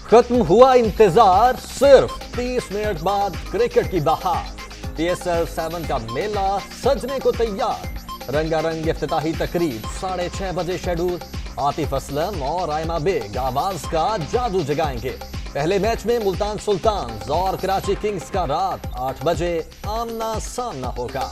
खत्म हुआ इंतजार, सिर्फ 30 मिनट बाद क्रिकेट की बहार। PSL 7 का मेला सजने को तैयार। रंगारंग इफ्तिताही तकरीब 6:30 बजे शेड्यूल। आतिफ असलम और आयमा बेग आवाज का जादू जगाएंगे। पहले मैच में मुल्तान सुल्तान और कराची किंग्स का रात 8 बजे आमना सामना होगा।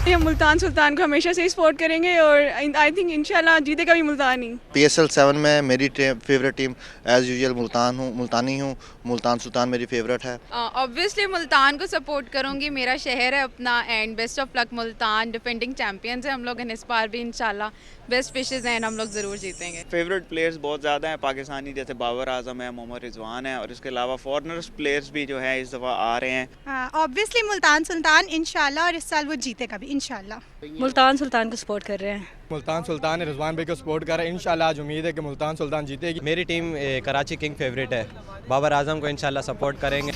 हम मुल्तान सुल्तान को हमेशा से सपोर्ट करेंगे और आई थिंक इंशाल्लाह जीतेगा भी मुल्तान ही। PSL 7 में मेरी फेवरेट टीम एज यूजुअल मुल्तानी हूँ। मुल्तान सुल्तान मेरी फेवरेट है। ऑब्वियसली मुल्तान को सपोर्ट करूंगी, मेरा शहर है अपना। And best of luck Multan, defending champions है हम लोग, इस बार भी इंशाल्लाह बेस्ट विशेस हैं, हम लोग ज़रूर जीतेंगे। फेवरेट प्लेयर्स बहुत ज़्यादा हैं पाकिस्तानी, जैसे बाबर आजम है, मोहम्मद रिजवान है, और इसके अलावा फॉरनर्स प्लेयर्स भी जो है इस दफ़ा आ रहे हैं। ऑब्वियसली मुल्तान सुल्तान इंशाल्लाह, और इस साल वो जीतेगा भी इंशाल्लाह। मुल्तान सुल्तान को सपोर्ट कर रहे हैं। मुल्तान सुल्तान रिजवान भाई को सपोर्ट कर रहे हैं। इंशाल्लाह आज उम्मीद है कि मुल्तान सुल्तान जीतेगी। मेरी टीम कराची किंग फेवरेट है, बाबर आजम को इंशाल्लाह सपोर्ट करेंगे।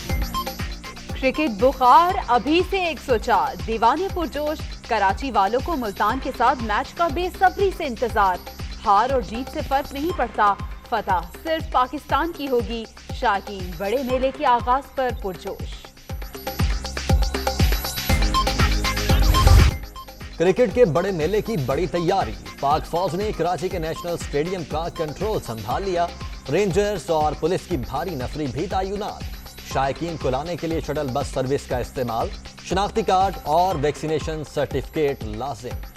क्रिकेट बुखार अभी से 104, दीवाने पुरजोश। कराची वालों को मुल्तान के साथ मैच का बेसब्री से इंतजार। हार और जीत से फर्क नहीं पड़ता, फतह सिर्फ पाकिस्तान की होगी। शाकीन बड़े मेले के आगाज पर पुरजोश। क्रिकेट के बड़े मेले की बड़ी तैयारी। पाक फौज ने कराची के नेशनल स्टेडियम का कंट्रोल संभाल लिया। रेंजर्स और पुलिस की भारी नफरी भी तैनात। शायकीन को लाने के लिए शटल बस सर्विस का इस्तेमाल। शनाख्ती कार्ड और वैक्सीनेशन सर्टिफिकेट लाजिम।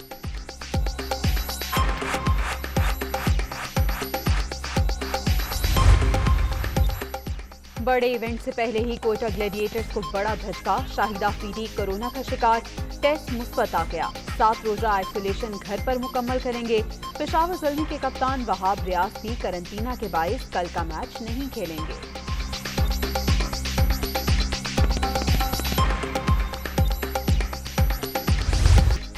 बड़े इवेंट से पहले ही कोयटा ग्लैडिएटर्स को बड़ा झटका। शाहिदा फीडी कोरोना का शिकार, टेस्ट मुस्बत आ गया। 7 रोजा आइसोलेशन घर पर मुकम्मल करेंगे। पेशावर ज़ल्मी के कप्तान वहाब रियाज भी करंटीना के बायस कल का मैच नहीं खेलेंगे।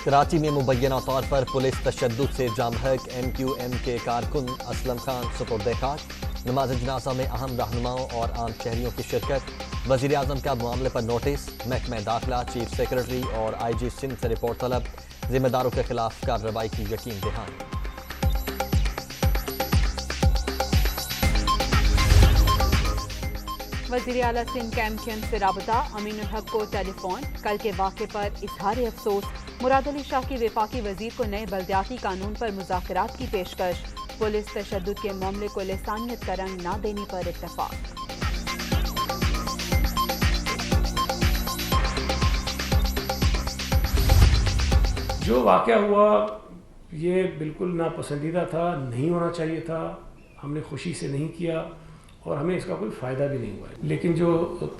कराची में मुबैना तौर पर पुलिस तशद्दुद से जामहक MQM के कारकुन असलम खान सुपुर्द खाक। नमाज जनाजा में अहम रहनुमाओं और आम शहरियों की शिरकत। वज़ीर आज़म का मामले पर नोटिस। महकमा दाखिला, चीफ सेक्रेटरी और IG सिंध से रिपोर्ट तलब। जिम्मेदारों के खिलाफ कार्रवाई की यकीन दहानी। वज़ीर आला सिंध का MQM से राबता। अमीनुल हक को टेलीफोन। कल के वाक़े पर इजहार अफसोस। मुराद अली शाह की वफाकी वजीर को नए बल्दियाती कानून पर मुज़ाकरात की पेशकश। पुलिस तशद्दुद के मामले को लिसानियत का रंग न देने पर इत्तफाक। जो वाक़या हुआ ये बिल्कुल नापसंदीदा था, नहीं होना चाहिए था। हमने खुशी से नहीं किया और हमें इसका कोई फ़ायदा भी नहीं हुआ है। लेकिन जो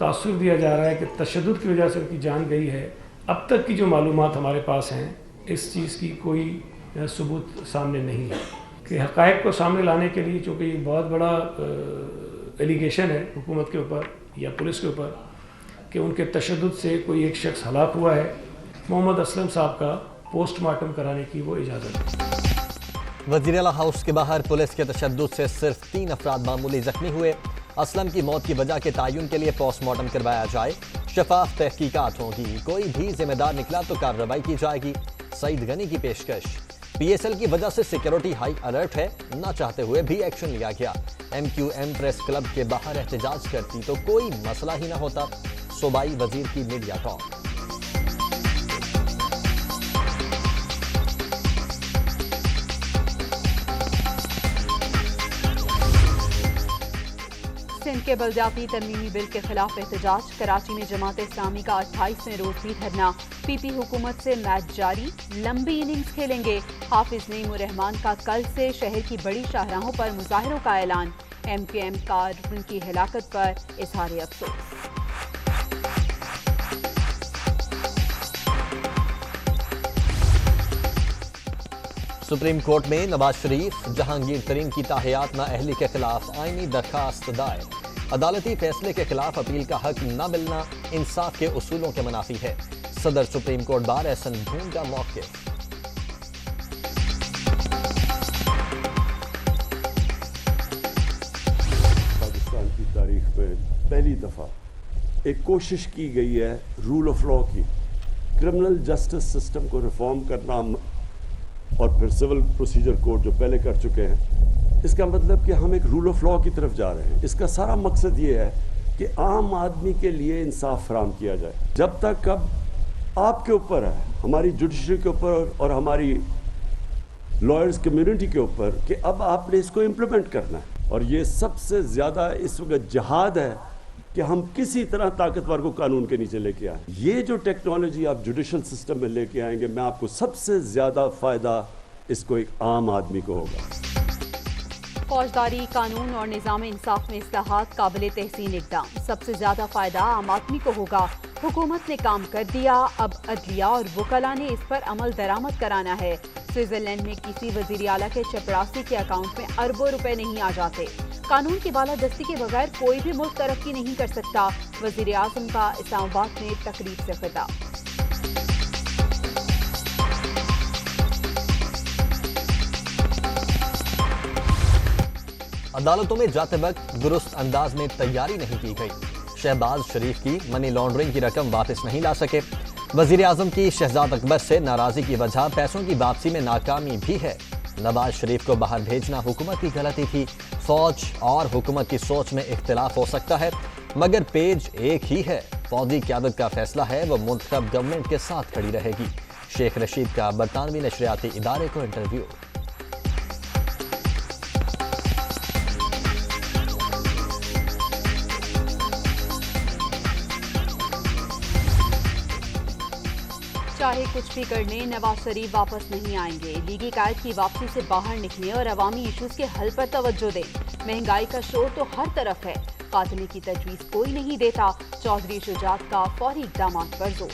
तासुर दिया जा रहा है कि तशद्दुद की वजह से उनकी जान गई है, अब तक की जो मालूमात हमारे पास हैं इस चीज़ की कोई सबूत सामने नहीं है। कि हक़ाइक़ को सामने लाने के लिए, चूँकि ये बहुत बड़ा एलिगेशन है हुकूमत के ऊपर या पुलिस के ऊपर कि उनके तशद्दुद से कोई एक शख्स हलाक हुआ है, मोहम्मद असलम साहब का पोस्टमार्टम कराने की वो इजाज़त। वज़ीर आला हाउस के बाहर पुलिस के तशद्दुद से सिर्फ 3 अफराद मामूली जख्मी हुए। असलम की मौत की वजह के तयन के लिए पोस्टमार्टम करवाया जाए। शफाफ तहकीकात होगी, कोई भी जिम्मेदार निकला तो कार्रवाई की जाएगी। सईद गनी की पेशकश। PSL की वजह से सिक्योरिटी हाई अलर्ट है, न चाहते हुए भी एक्शन लिया गया। MQM प्रेस क्लब के बाहर एहतजाज करती तो कोई मसला ही न होता। सूबाई वजीर की मीडिया टॉक। सिंध के बल्दियाती तरमीमी बिल के खिलाफ एहतजाज। कराची में जमात इस्लामी का 28वें रोज भी धरना। PP हुकूमत से मैच जारी, लंबी इनिंग्स खेलेंगे। हाफिज नईम रहमान का कल से शहर की बड़ी शाहराहों पर मुजाहिरों का ऐलान। MQM का रुकन की हिलाकत पर इजहार अफसोस। सुप्रीम कोर्ट में नवाज शरीफ, जहांगीर तरीन की ताहियात नाअहली के खिलाफ आईनी दरखास्त दायर। अदालती फैसले के खिलाफ अपील का हक न मिलना इंसाफ के उसूलों के मुनाफी है। सदर सुप्रीम कोर्ट बार एहसन भून का मौक़िफ़। पाकिस्तान की तारीख में पहली दफा एक कोशिश की गई है रूल ऑफ लॉ की, क्रिमिनल जस्टिस सिस्टम को रिफॉर्म करना और फिर सिविल प्रोसीजर कोड जो पहले कर चुके हैं इसका मतलब कि हम एक रूल ऑफ लॉ की तरफ जा रहे हैं। इसका सारा मकसद ये है कि आम आदमी के लिए इंसाफ फराहम किया जाए। जब तक अब आपके ऊपर है, हमारी जुडिशरी के ऊपर और हमारी लॉयर्स कम्युनिटी के ऊपर, कि अब आपने इसको इम्प्लीमेंट करना है। और ये सबसे ज़्यादा इस वक्त जिहाद है कि हम किसी तरह ताकतवर को कानून के नीचे लेके आए। ये जो टेक्नोलॉजी आप जुडिशल सिस्टम में लेके आएंगे, मैं आपको सबसे ज़्यादा फ़ायदा इसको एक आम आदमी को होगा। फौजदारी कानून और निज़ाम इंसाफ में इस्लाहात काबिल तहसीन इक़दाम, सबसे ज्यादा फायदा आम आदमी को होगा। हुकूमत ने काम कर दिया, अब अदलिया और वकला ने इस पर अमल दरामद कराना है। स्विट्जरलैंड में किसी वजीर आला के चपरासी के अकाउंट में अरबों रुपए नहीं आ जाते। कानून की बालादस्ती के बगैर कोई भी मुल्क तरक्की नहीं कर सकता। वजीर आज़म का इस्लामाबाद में तकरीब से खिताब। अदालतों में जाते वक्त दुरुस्त अंदाज में तैयारी नहीं की गई। शहबाज शरीफ की मनी लॉन्ड्रिंग की रकम वापस नहीं ला सके। वजीर आजम की शहजाद अकबर से नाराजगी की वजह पैसों की वापसी में नाकामी भी है। नवाज शरीफ को बाहर भेजना हुकूमत की गलती थी। फौज और हुकूमत की सोच में इख्तिलाफ हो सकता है, मगर पेज एक ही है। फौजी क़यादत का फैसला है, वो मुंतखब गवर्नमेंट के साथ खड़ी रहेगी। शेख रशीद का बरतानवी नशरियाती इदारे को इंटरव्यू। चाहे कुछ भी कर लें, नवाज शरीफ वापस नहीं आएंगे। लीगी कायद की वापसी से बाहर निकले और अवामी इशूज के हल पर तवज्जो दें। महंगाई का शोर तो हर तरफ है, खात्मे की तजवीज कोई नहीं देता। चौधरी शुजात का फौरी इक़दाम पर जोर।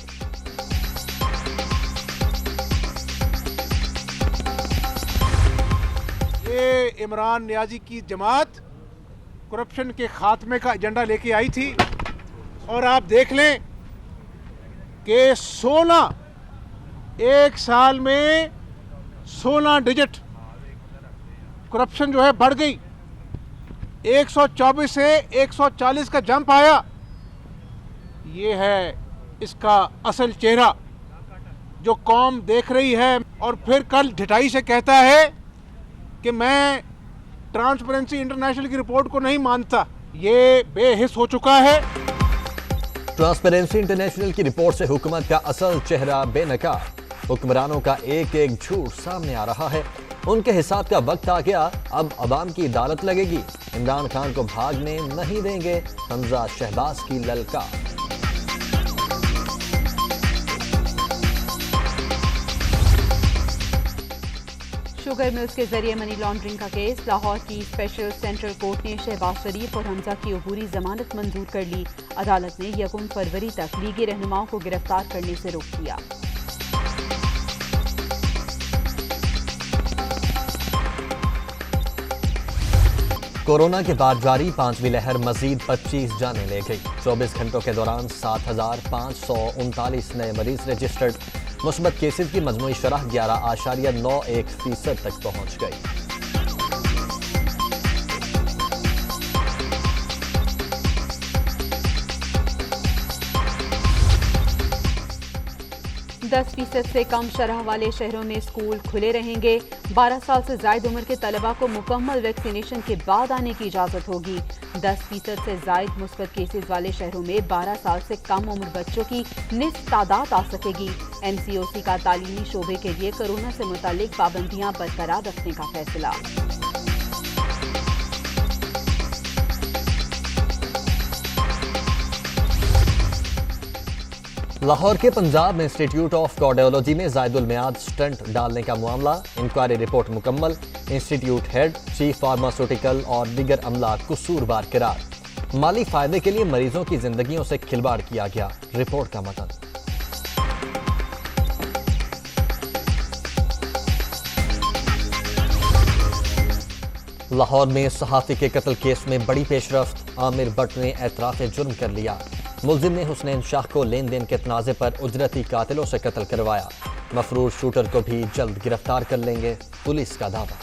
ये इमरान नियाजी की जमात करप्शन के खात्मे का एजेंडा लेके आई थी, और आप देख लें कि 16 एक साल में 16 डिजिट करप्शन जो है बढ़ गई। 124 से 140 का जंप आया। ये है इसका असल चेहरा जो कौम देख रही है। और फिर कल ढिठाई से कहता है कि मैं ट्रांसपेरेंसी इंटरनेशनल की रिपोर्ट को नहीं मानता। ये बेहिस हो चुका है। ट्रांसपेरेंसी इंटरनेशनल की रिपोर्ट से हुकूमत का असल चेहरा बेनकाब। हुक्मरानों का एक एक झूठ सामने आ रहा है। उनके हिसाब का वक्त आ गया, अब अवाम की अदालत लगेगी। इमरान खान को भागने नहीं देंगे, हमजा शहबाज की ललकार। शुगर मिल्स के जरिए मनी लॉन्ड्रिंग का केस। लाहौर की स्पेशल सेंट्रल कोर्ट ने शहबाज शरीफ और हमजा की अबूरी जमानत मंजूर कर ली। अदालत ने 1 फरवरी तक लीगी रहनुमाओं को गिरफ्तार करने से रोक दिया। कोरोना के बाद जारी 5वीं लहर मजीद 25 जानें ले गई। 24 घंटों के दौरान 7,539 नए मरीज रजिस्टर्ड। मुस्बत केसेज की मजमूई शरह 11.91% तक पहुंच गई। 10% से कम शरह वाले शहरों में स्कूल खुले रहेंगे। 12 साल से ज्यादा उम्र के तलबा को मुकम्मल वैक्सीनेशन के बाद आने की इजाजत होगी। 10% से ज्यादा मुस्बत केसेस वाले शहरों में 12 साल से कम उम्र बच्चों की निस्फ तादाद आ सकेगी। MCOC का तालीमी शोबे के लिए कोरोना से मुतालिक पाबंदियां बरकरार रखने का फैसला। लाहौर के पंजाब इंस्टीट्यूट ऑफ कार्डियोलॉजी में जायदुल मियाद स्टंट डालने का मामला। इंक्वायरी रिपोर्ट मुकम्मल। इंस्टीट्यूट हेड, चीफ फार्मास्यूटिकल और दीगर अमला कसूरवार करार। माली फायदे के लिए मरीजों की जिंदगियों से खिलवाड़ किया गया। रिपोर्ट का मतन। लाहौर में सहाफी के कत्ल केस में बड़ी पेशरफ्त। आमिर भट्ट ने एतराफ़ जुर्म कर लिया। मुलजिम ने हुसनैन शाह को लेन देन के तनाज़े पर उजरती कातिलों से कत्ल करवाया। मफरूर शूटर को भी जल्द गिरफ्तार कर लेंगे, पुलिस का दावा।